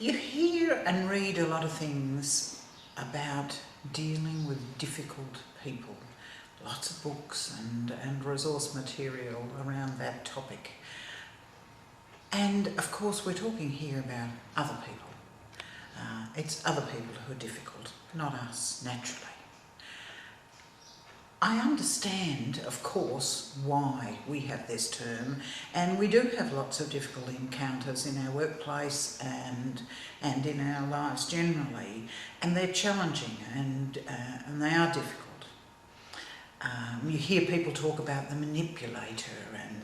You hear and read a lot of things about dealing with difficult people. Lots of books and resource material around that topic. And of course we're talking here about other people. It's other people who are difficult, not us, naturally. I understand, of course, why we have this term, and we do have lots of difficult encounters in our workplace and in our lives generally, and they're challenging and they are difficult. You hear people talk about the manipulator and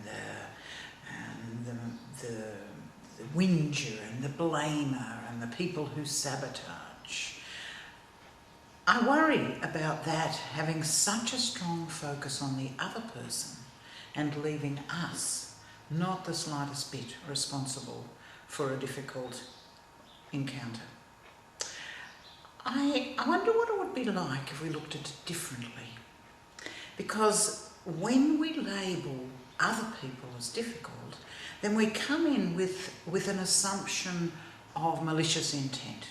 the whinger and the blamer and the people who sabotage. I worry about that having such a strong focus on the other person and leaving us not the slightest bit responsible for a difficult encounter. I wonder what it would be like if we looked at it differently. Because when we label other people as difficult, then we come in with an assumption of malicious intent.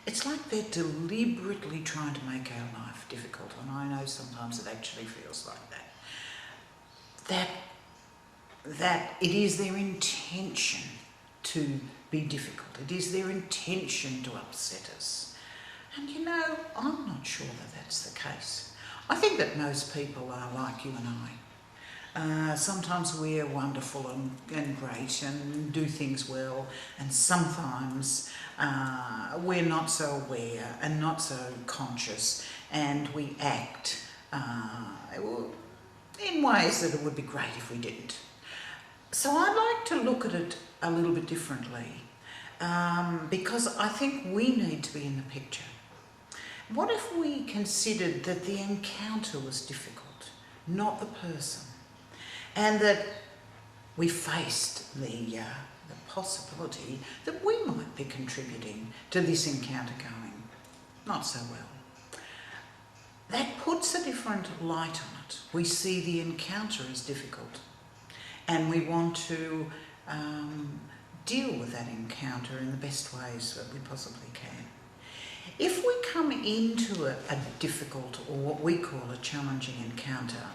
It's like they're deliberately trying to make our life difficult, and I know sometimes it actually feels like that. That it is their intention to be difficult. It is their intention to upset us. And you know, I'm not sure that that's the case. I think that most people are like you and I. Sometimes we're wonderful and great and do things well, and sometimes we're not so aware and not so conscious, and we act in ways that it would be great if we didn't. So I'd like to look at it a little bit differently, because I think we need to be in the picture. What if we considered that the encounter was difficult, not the person? And that we faced the possibility that we might be contributing to this encounter going not so well. That puts a different light on it. We see the encounter as difficult, and we want to deal with that encounter in the best ways that we possibly can. If we come into a difficult, or what we call a challenging encounter,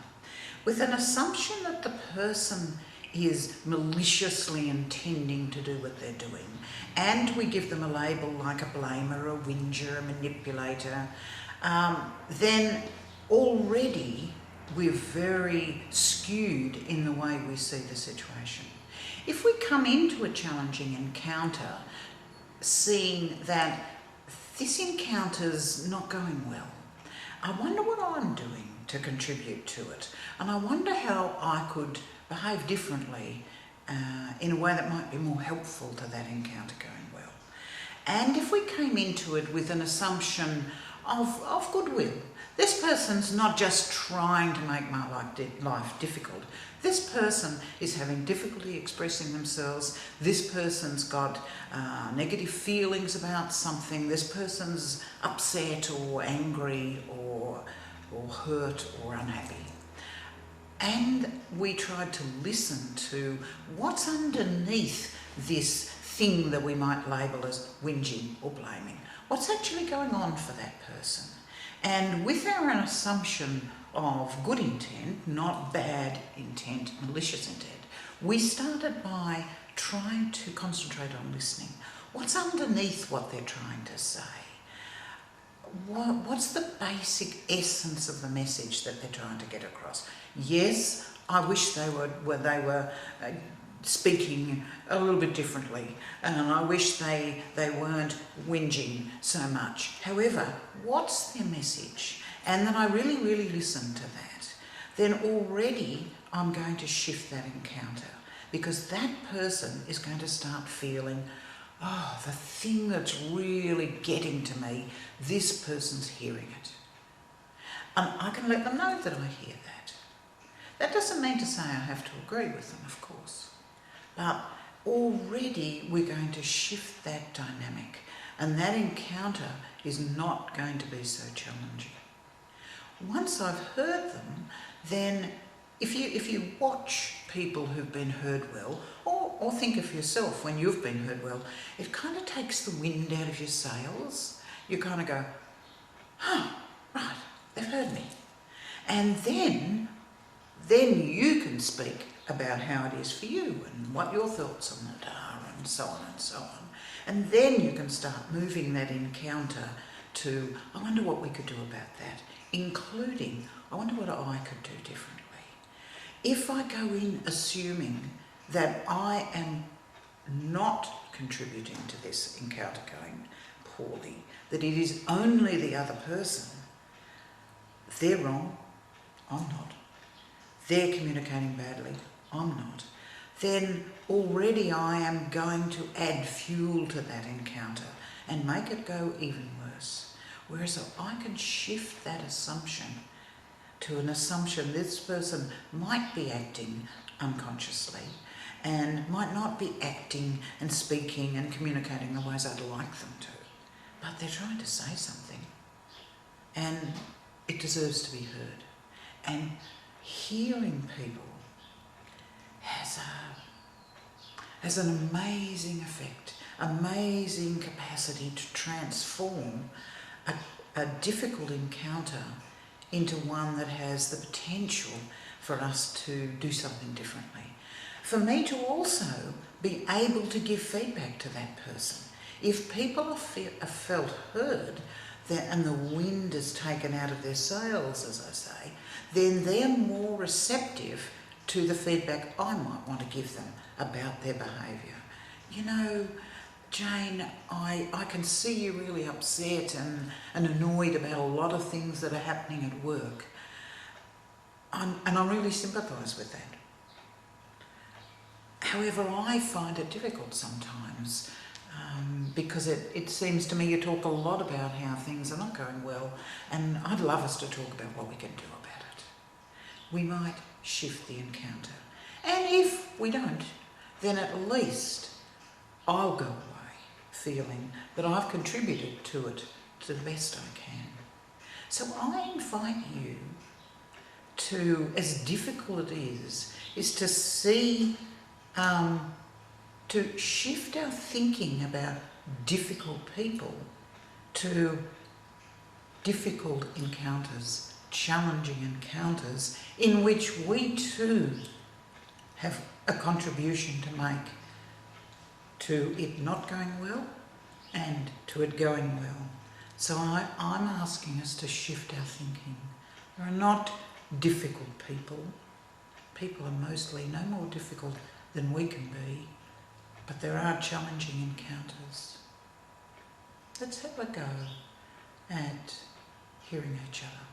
with an assumption that the person is maliciously intending to do what they're doing, and we give them a label like a blamer, a whinger, a manipulator, then already we're very skewed in the way we see the situation. If we come into a challenging encounter seeing that this encounter's not going well, I wonder what I'm doing to contribute to it, and I wonder how I could behave differently in a way that might be more helpful to that encounter going well. And if we came into it with an assumption of goodwill, this person's not just trying to make my life difficult. This person is having difficulty expressing themselves. This person's got negative feelings about something. This person's upset or angry or hurt or unhappy. And we tried to listen to what's underneath this thing that we might label as whinging or blaming. What's actually going on for that person? And with our assumption of good intent, not bad intent, malicious intent, we started by trying to concentrate on listening. What's underneath what they're trying to say? What's the basic essence of the message that they're trying to get across? Yes, I wish they were speaking a little bit differently, and I wish they weren't whinging so much. However, what's their message? And then I really, really listen to that. Then already I'm going to shift that encounter, because that person is going to start feeling, oh, the thing that's really getting to me, this person's hearing it. And I can let them know that I hear that. That doesn't mean to say I have to agree with them, of course. But already we're going to shift that dynamic, and that encounter is not going to be so challenging. Once I've heard them, then if you watch people who've been heard well, or think of yourself when you've been heard well, it kind of takes the wind out of your sails. You kind of go, oh, right, they've heard me. And then you can speak about how it is for you and what your thoughts on it are and so on and so on. And then you can start moving that encounter to, I wonder what we could do about that, including, I wonder what I could do differently. If I go in assuming that I am not contributing to this encounter going poorly, that it is only the other person, they're wrong, I'm not. They're communicating badly, I'm not. Then already I am going to add fuel to that encounter and make it go even worse. Whereas if I can shift that assumption to an assumption this person might be acting unconsciously and might not be acting and speaking and communicating the ways I'd like them to, but they're trying to say something and it deserves to be heard. And hearing people has an amazing effect, amazing capacity to transform a difficult encounter into one that has the potential for us to do something differently. For me to also be able to give feedback to that person. If people are felt heard and the wind is taken out of their sails, as I say, then they're more receptive to the feedback I might want to give them about their behaviour. You know, Jane, I can see you really upset and annoyed about a lot of things that are happening at work. And I really sympathise with that. However, I find it difficult sometimes because it seems to me you talk a lot about how things are not going well, and I'd love us to talk about what we can do about it. We might shift the encounter. And if we don't, then at least I'll go away feeling that I've contributed to it to the best I can. So I invite you to, as difficult it is to see, to shift our thinking about difficult people to difficult encounters, challenging encounters in which we too have a contribution to make to it not going well and to it going well. So I'm asking us to shift our thinking. There are not difficult people. People are mostly no more difficult than we can be, but there are challenging encounters. Let's have a go at hearing each other.